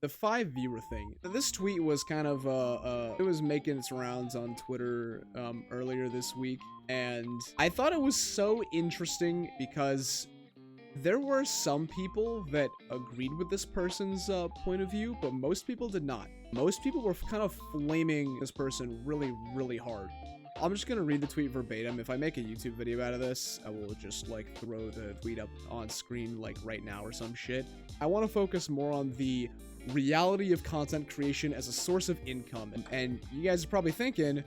the 5 viewer thing. This tweet was kind of it was making its rounds on Twitter earlier this week, and I thought it was so interesting because there were some people that agreed with this person's point of view, but most people did not. Most people were kind of flaming this person really, really hard. I'm just gonna read the tweet verbatim. If I make a YouTube video out of this, I will just like throw the tweet up on screen like right now or some shit. I want to focus more on the reality of content creation as a source of income. And you guys are probably thinking,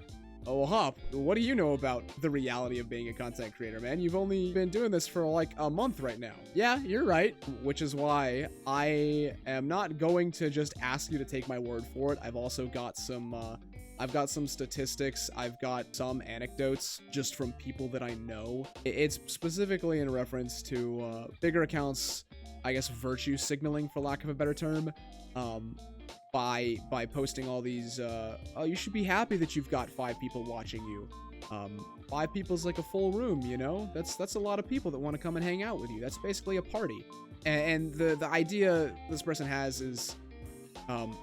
oh, Hop, what do you know about the reality of being a content creator, man? You've only been doing this for like a month right now. Yeah, you're right, which is why I am not going to just ask you to take my word for it. I've also got some statistics. I've got some anecdotes just from people that I know. It's specifically in reference to bigger accounts, I guess, virtue signaling, for lack of a better term, by posting all these, oh, you should be happy that you've got 5 people watching you. 5 people's like a full room, you know? That's a lot of people that want to come and hang out with you. That's basically a party. And the idea this person has is,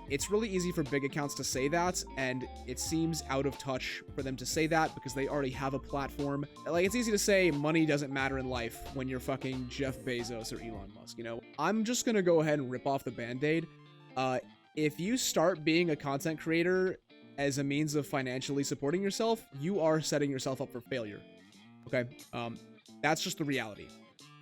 it's really easy for big accounts to say that, and it seems out of touch for them to say that because they already have a platform. Like, it's easy to say money doesn't matter in life when you're fucking Jeff Bezos or Elon Musk, you know? I'm just gonna go ahead and rip off the band-aid. If you start being a content creator as a means of financially supporting yourself, you are setting yourself up for failure, okay? That's just the reality.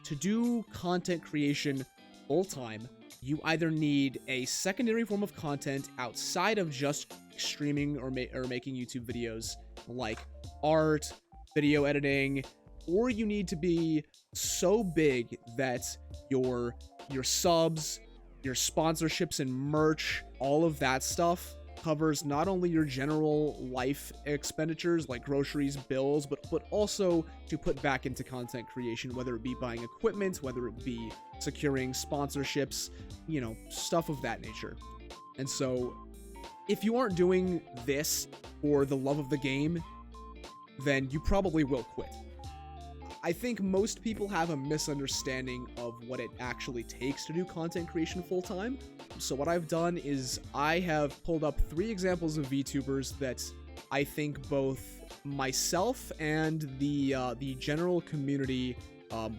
To do content creation full-time, you either need a secondary form of content outside of just streaming or making YouTube videos, like art, video editing, or you need to be so big that your subs, your sponsorships and merch, all of that stuff covers not only your general life expenditures like groceries, bills, but also to put back into content creation, whether it be buying equipment, whether it be securing sponsorships, you know, stuff of that nature. And so if you aren't doing this for the love of the game, then you probably will quit. I think most people have a misunderstanding of what it actually takes to do content creation full-time. So what I've done is I have pulled up 3 examples of VTubers that I think both myself and the general community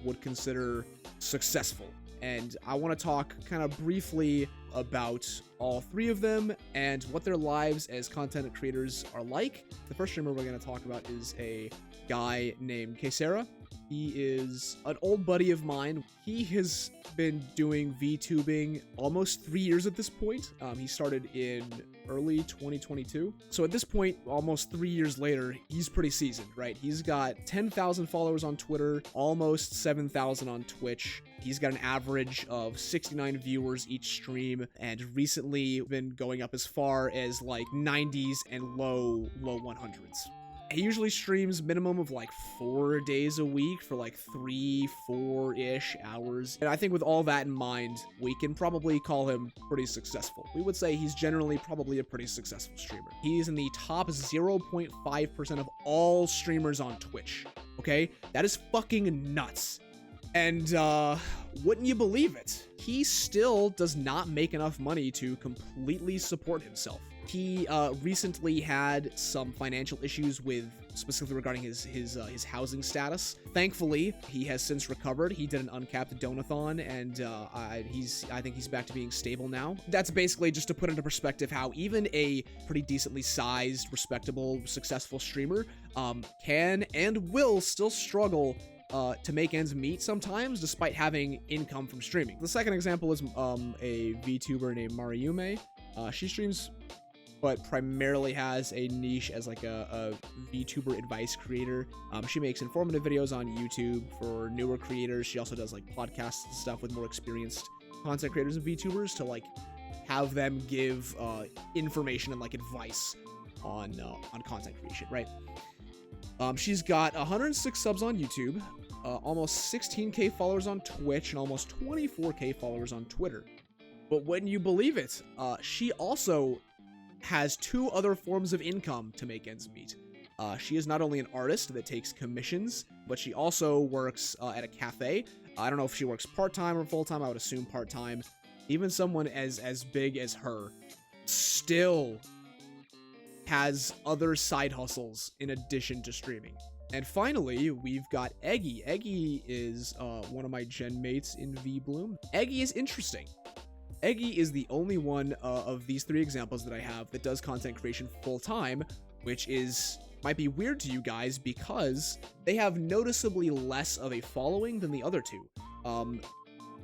would consider successful. And I want to talk kind of briefly about all 3 of them and what their lives as content creators are like. The first streamer we're going to talk about is a guy named Kesera. He is an old buddy of mine. He has been doing VTubing almost 3 years at this point. He started in early 2022. So at this point, almost 3 years later, he's pretty seasoned, right? He's got 10,000 followers on Twitter, almost 7,000 on Twitch. He's got an average of 69 viewers each stream, and recently been going up as far as like 90s and low 100s. He usually streams minimum of like 4 days a week for like 3-4-ish hours. And I think with all that in mind, we can probably call him pretty successful. We would say he's generally probably a pretty successful streamer. He's in the top 0.5% of all streamers on Twitch. Okay? That is fucking nuts. And wouldn't you believe it? He still does not make enough money to completely support himself. He recently had some financial issues with, specifically regarding his housing status. Thankfully, he has since recovered. He did an uncapped donathon, and I think he's back to being stable now. That's basically just to put into perspective how even a pretty decently sized, respectable, successful streamer can and will still struggle to make ends meet sometimes, despite having income from streaming. The second example is a VTuber named Mariume. She streams, but primarily has a niche as like a VTuber advice creator. She makes informative videos on YouTube for newer creators. She also does like podcasts and stuff with more experienced content creators and VTubers to like have them give information and like advice on content creation, right? She's got 106 subs on YouTube, almost 16k followers on Twitch, and almost 24k followers on Twitter. But wouldn't you believe it, she also has 2 other forms of income to make ends meet. She is not only an artist that takes commissions, but she also works at a cafe. I don't know if she works part-time or full-time. I would assume part-time. even someone as big as her, still has other side hustles in addition to streaming. And finally, we've got Eggy. Eggy is one of my gen mates in VBloom. Eggy is interesting. Eggy is the only one of these 3 examples that I have that does content creation full time, which might be weird to you guys because they have noticeably less of a following than the other 2.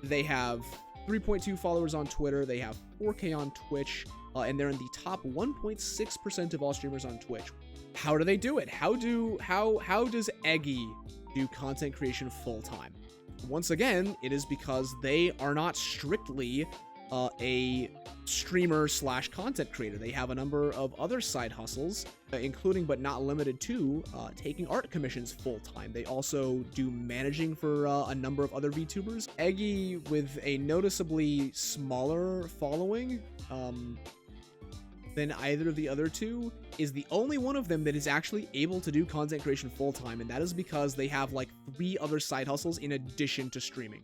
They have 3.2 followers on Twitter, they have 4K on Twitch, and they're in the top 1.6% of all streamers on Twitch. How do they do it? How does Eggy do content creation full time? Once again, it is because they are not strictly a streamer / content creator. They have a number of other side hustles, including but not limited to taking art commissions full time. They also do managing for a number of other VTubers. Eggy, with a noticeably smaller following than either of the other 2, is the only one of them that is actually able to do content creation full time, and that is because they have like 3 other side hustles in addition to streaming.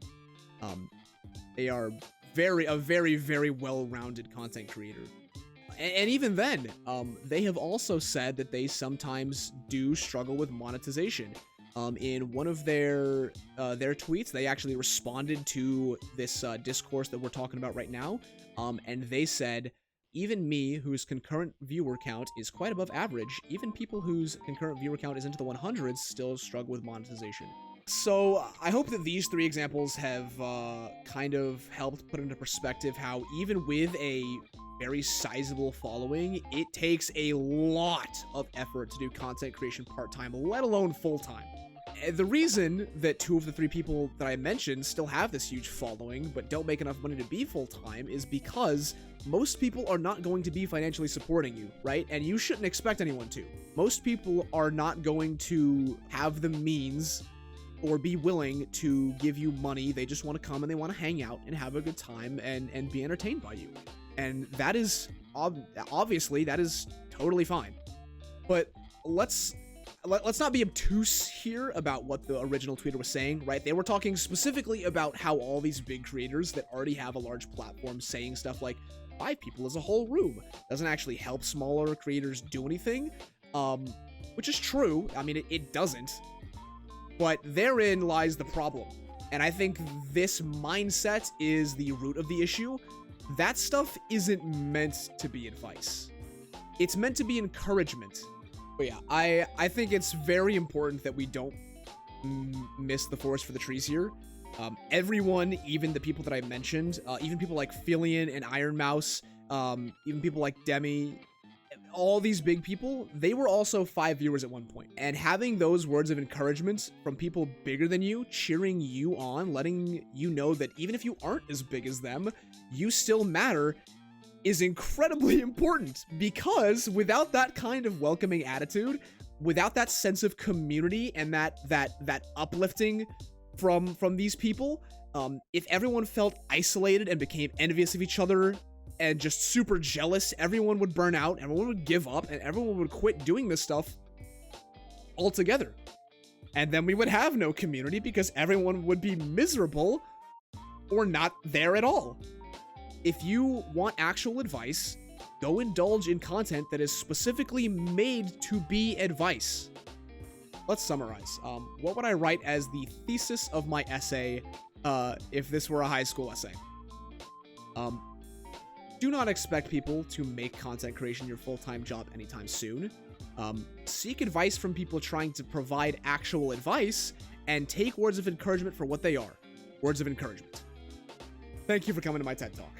They are a very, very well-rounded content creator. And even then, they have also said that they sometimes do struggle with monetization. In one of their tweets, they actually responded to this discourse that we're talking about right now, and they said, even me, whose concurrent viewer count is quite above average, even people whose concurrent viewer count is into the 100s still struggle with monetization. So I hope that these 3 examples have kind of helped put into perspective how even with a very sizable following, it takes a lot of effort to do content creation part-time, let alone full-time. The reason that 2 of the 3 people that I mentioned still have this huge following but don't make enough money to be full-time is because most people are not going to be financially supporting you, right? And you shouldn't expect anyone to. Most people are not going to have the means or be willing to give you money. They just want to come and they want to hang out and have a good time and be entertained by you. And that is, obviously, that is totally fine. But let's not be obtuse here about what the original tweeter was saying, right? They were talking specifically about how all these big creators that already have a large platform saying stuff like 5 people is a whole room doesn't actually help smaller creators do anything, which is true. I mean, it doesn't. But therein lies the problem. And I think this mindset is the root of the issue. That stuff isn't meant to be advice. It's meant to be encouragement. But yeah, I think it's very important that we don't miss the forest for the trees here. Everyone, even the people that I mentioned, even people like Filian and Iron Mouse, even people like Demi, all these big people, they were also 5 viewers at one point. And having those words of encouragement from people bigger than you, cheering you on, letting you know that even if you aren't as big as them, you still matter, is incredibly important. Because without that kind of welcoming attitude, without that sense of community and that uplifting from these people, if everyone felt isolated and became envious of each other and just super jealous, everyone would burn out, everyone would give up, and everyone would quit doing this stuff altogether. And then we would have no community because everyone would be miserable or not there at all. If you want actual advice, go indulge in content that is specifically made to be advice. Let's summarize. What would I write as the thesis of my essay if this were a high school essay? Do not expect people to make content creation your full-time job anytime soon. Seek advice from people trying to provide actual advice, and take words of encouragement for what they are. Words of encouragement. Thank you for coming to my TED Talk.